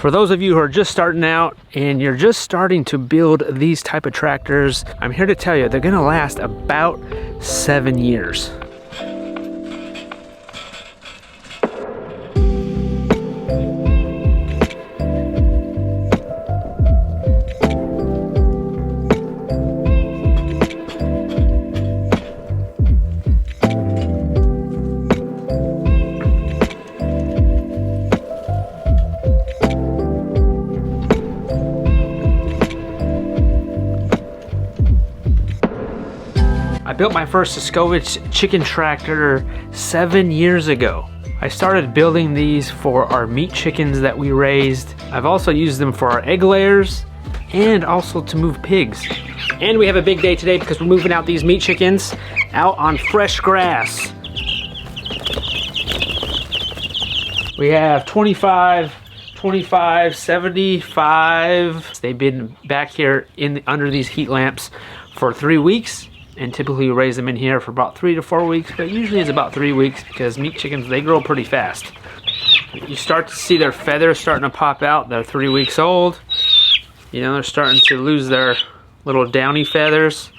For those of you who are just starting out and you're just starting to build these type of tractors, I'm here to tell you they're gonna last about 7 years. I built my first Escovitch chicken tractor 7 years ago. I started building these for our meat chickens that we raised. I've also used them for our egg layers and also to move pigs. And we have a big day today because we're moving out these meat chickens out on fresh grass. We have 25, 75. They've been back here under these heat lamps for 3 weeks. And typically we raise them in here for about 3 to 4 weeks, but usually it's about 3 weeks because meat chickens, they grow pretty fast. You start to see their feathers starting to pop out. They're 3 weeks old. You know, they're starting to lose their little downy feathers,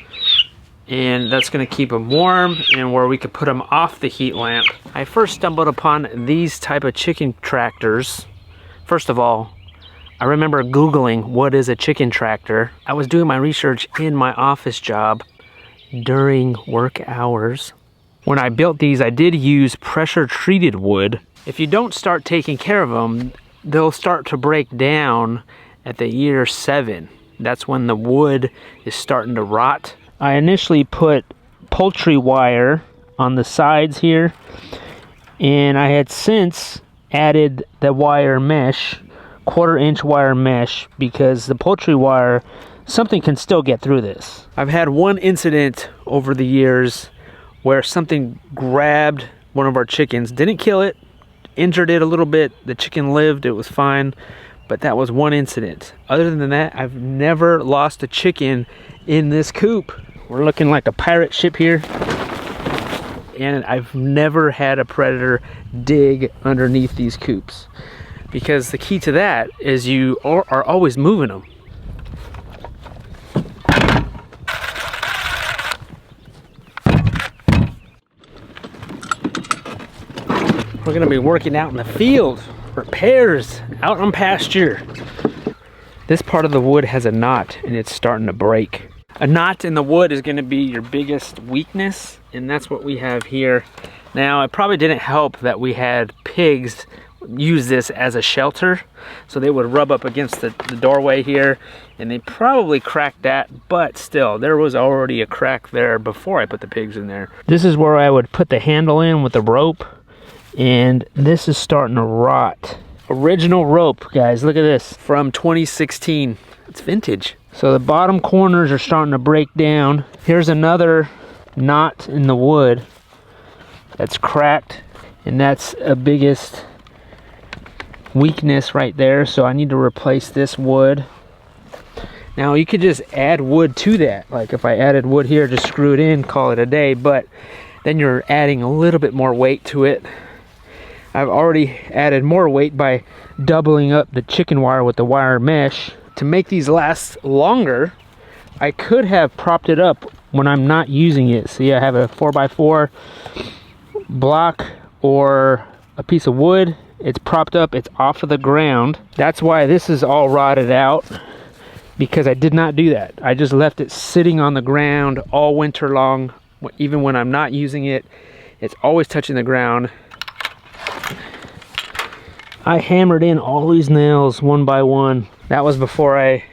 and that's gonna keep them warm and where we could put them off the heat lamp. I first stumbled upon these type of chicken tractors. First of all, I remember Googling what is a chicken tractor. I was doing my research in my office job during work hours. When I built these, I did use pressure treated wood. If you don't start taking care of them, they'll start to break down at the year 7. That's when the wood is starting to rot. I initially put poultry wire on the sides here, and I had since added the wire mesh, 1/4 inch wire mesh, because the poultry wire, something can still get through this. I've had one incident over the years where something grabbed one of our chickens, didn't kill it, injured it a little bit. The chicken lived, it was fine, but that was one incident. Other than that, I've never lost a chicken in this coop. We're looking like a pirate ship here, and I've never had a predator dig underneath these coops, because the key to that is you are always moving them. We're gonna be working out in the field, repairs, out on pasture. This part of the wood has a knot and it's starting to break. A knot in the wood is gonna be your biggest weakness, and that's what we have here. Now, it probably didn't help that we had pigs use this as a shelter, so they would rub up against the doorway here, and they probably cracked that, but still, there was already a crack there before I put the pigs in there. This is where I would put the handle in with the rope, and this is starting to rot. Original rope, guys, look at this, from 2016. It's vintage. So the bottom corners are starting to break down. Here's another knot in the wood that's cracked, and that's a biggest weakness right there, so I need to replace this wood. Now you could just add wood to that, like if I added wood here, just screw it in, call it a day, but then you're adding a little bit more weight to it. I've already added more weight by doubling up the chicken wire with the wire mesh. To make these last longer, I could have propped it up when I'm not using it. See, I have a 4x4 block or a piece of wood. It's propped up, it's off of the ground. That's why this is all rotted out, because I did not do that. I just left it sitting on the ground all winter long. Even when I'm not using it, it's always touching the ground. I hammered in all these nails one by one. That was before I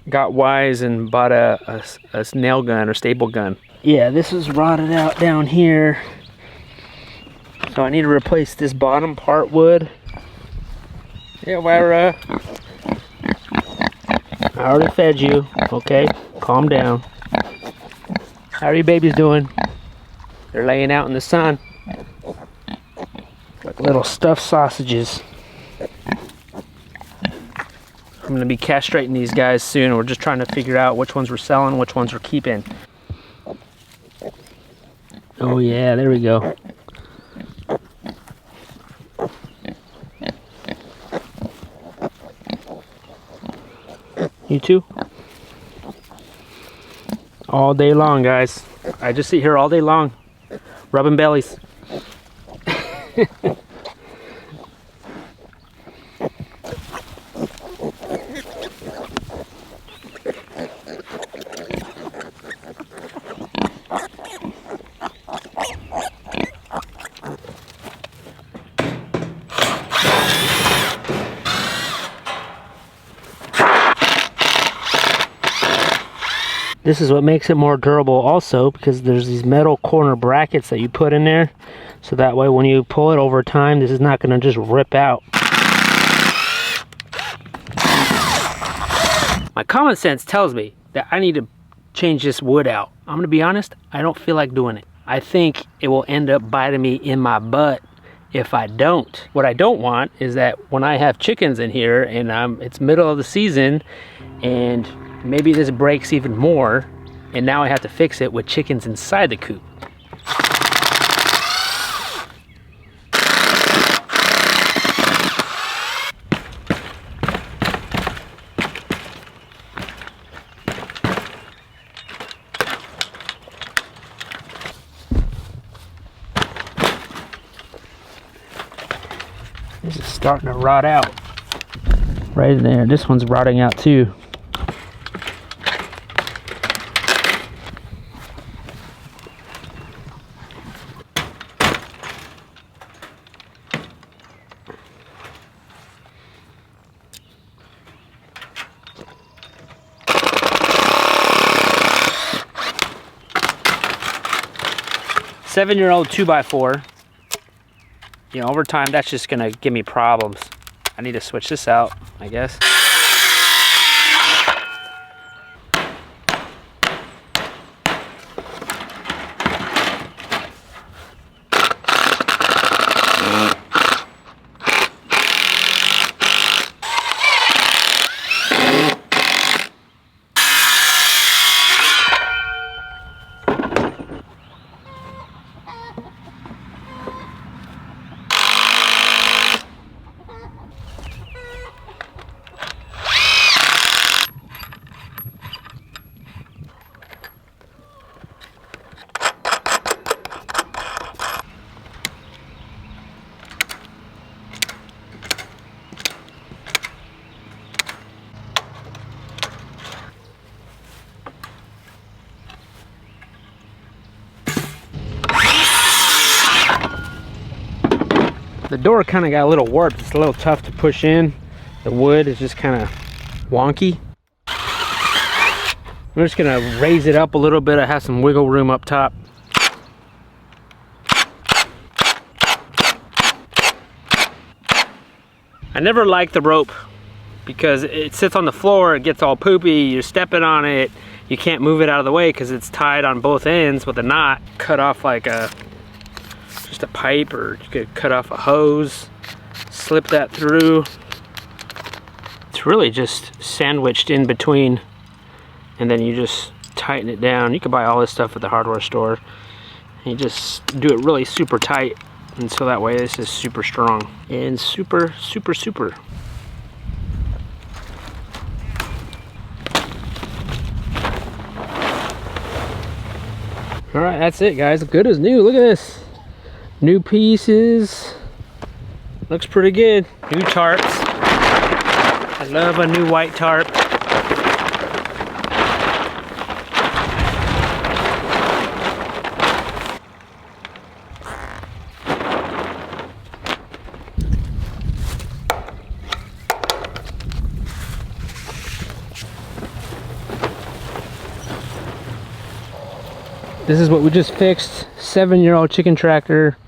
got wise and bought a nail gun or staple gun. Yeah, this is rotted out down here. So I need to replace this bottom part wood. Yeah, Wyra. I already fed you. Okay, calm down. How are you babies doing? They're laying out in the sun. Like little stuffed sausages. I'm gonna be castrating these guys soon. We're just trying to figure out which ones we're selling, which ones we're keeping. Oh yeah, there we go. You too? All day long, guys. I just sit here all day long, rubbing bellies. This is what makes it more durable also, because there's these metal corner brackets that you put in there, so that way when you pull it over time, this is not going to just rip out. My common sense tells me that I need to change this wood out. I'm going to be honest, I don't feel like doing it. I think it will end up biting me in my butt if I don't. What I don't want is that when I have chickens in here and it's middle of the season and maybe this breaks even more, and now I have to fix it with chickens inside the coop. This is starting to rot out. Right in there. This one's rotting out too. Seven-year-old 2x4. You know, over time, that's just gonna give me problems. I need to switch this out, I guess. The door kind of got a little warped. It's a little tough to push in. The wood is just kind of wonky. I'm just gonna raise it up a little bit. I have some wiggle room up top. I never liked the rope because it sits on the floor, it gets all poopy, you're stepping on it, you can't move it out of the way because it's tied on both ends with a knot. Cut off like just a pipe, or you could cut off a hose, slip that through. It's really just sandwiched in between, and then you just tighten it down. You can buy all this stuff at the hardware store. You just do it really super tight, and so that way this is super strong and super. All right, that's it, guys. Good as new. Look at this. New pieces. Looks pretty good. New tarps. I love a new white tarp. This is what we just fixed. 7-year-old chicken tractor,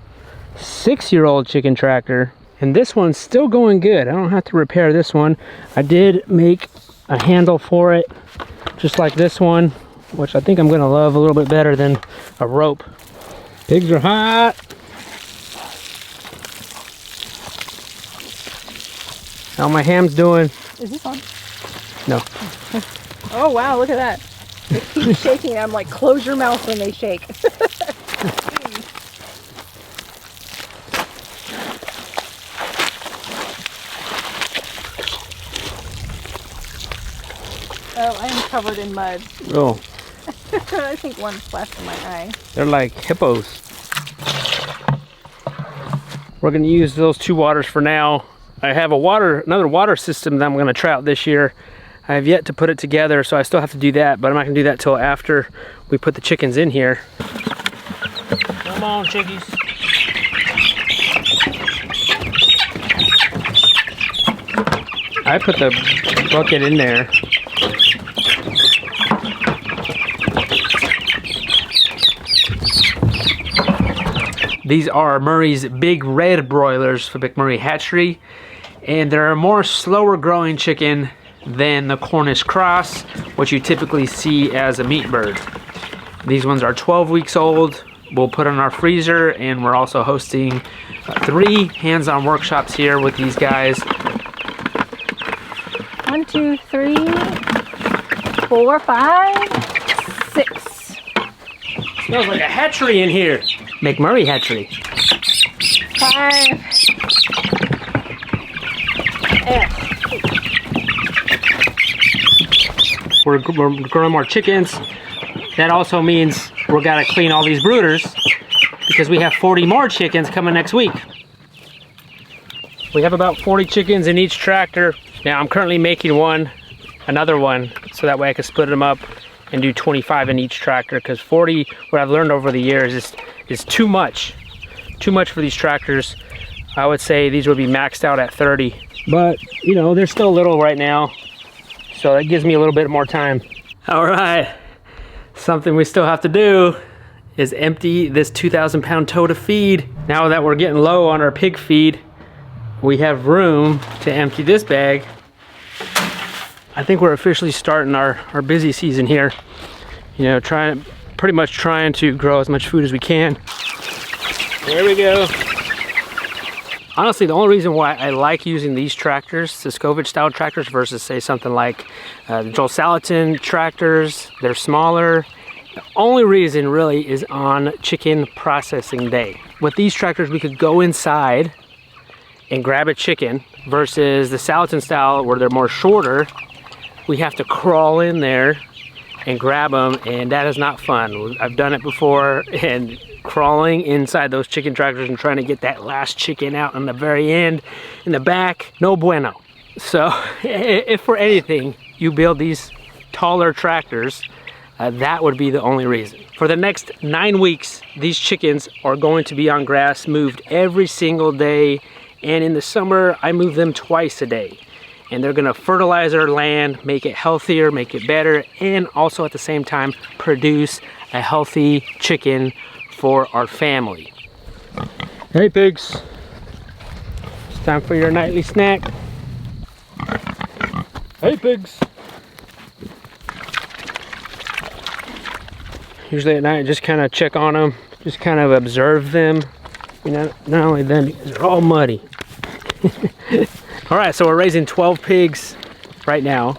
6-year-old chicken tractor, and this one's still going good. I don't have to repair this one. I did make a handle for it, just like this one, which I think I'm gonna love a little bit better than a rope. Pigs are hot. How my ham's doing? Is this on? No. Oh wow, look at that. They keep shaking. I'm like, close your mouth when they shake. Oh, I am covered in mud. Oh, I think one splashed in my eye. they're like hippos. We're gonna use those 2 waters for now. I have another water system that I'm gonna try out this year. I have yet to put it together, so I still have to do that, but I'm not gonna do that till after we put the chickens in here. Come on, chickies. I put the bucket in there. These are Murray's Big Red broilers for McMurray Hatchery, and they're a more slower growing chicken than the Cornish cross, which you typically see as a meat bird. These ones are 12 weeks old. We'll put in our freezer, and we're also hosting 3 hands-on workshops here with these guys. 1, 2, 3, 4, 5, 6. Smells like a hatchery in here. McMurray Hatchery. 5. We're growing more chickens. That also means we're gotta clean all these brooders because we have 40 more chickens coming next week. We have about 40 chickens in each tractor. Now I'm currently making another one, so that way I can split them up and do 25 in each tractor, because 40, what I've learned over the years, is too much. Too much for these tractors. I would say these would be maxed out at 30. But, you know, they're still little right now, so that gives me a little bit more time. All right, something we still have to do is empty this 2,000-pound tote of feed. Now that we're getting low on our pig feed, we have room to empty this bag. I think we're officially starting our busy season here. You know, pretty much trying to grow as much food as we can. There we go. Honestly, the only reason why I like using these tractors, the Scovich style tractors, versus say something like the Joel Salatin tractors, they're smaller. The only reason really is on chicken processing day. With these tractors, we could go inside and grab a chicken, versus the Salatin style where they're more shorter. We have to crawl in there and grab them, and that is not fun. I've done it before, and crawling inside those chicken tractors and trying to get that last chicken out on the very end in the back, no bueno. So if for anything you build these taller tractors, that would be the only reason. For the next 9 weeks, these chickens are going to be on grass, moved every single day, and in the summer I move them twice a day. And they're gonna fertilize our land, make it healthier, make it better, and also at the same time produce a healthy chicken for our family. Hey pigs, it's time for your nightly snack. Hey pigs. Usually at night I just kind of check on them, just kind of observe them. You know, not only them, they're all muddy. All right, so we're raising 12 pigs right now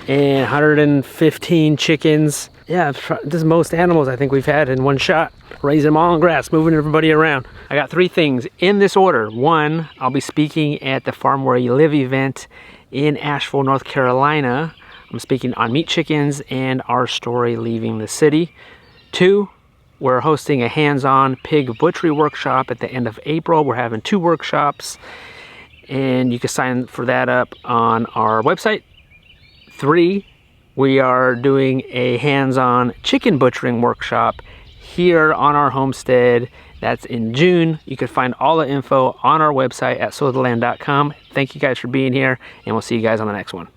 and 115 chickens. Yeah, this is most animals I think we've had in one shot. Raising them all on grass, moving everybody around. I got 3 things in this order. 1, I'll be speaking at the Farm Where You Live event in Asheville, North Carolina. I'm speaking on meat chickens and our story leaving the city. 2, we're hosting a hands-on pig butchery workshop at the end of April. We're having 2 workshops, and you can sign for that up on our website. 3, we are doing a hands-on chicken butchering workshop here on our homestead. That's in June. You can find all the info on our website at souloftheland.com. Thank you guys for being here, and we'll see you guys on the next one.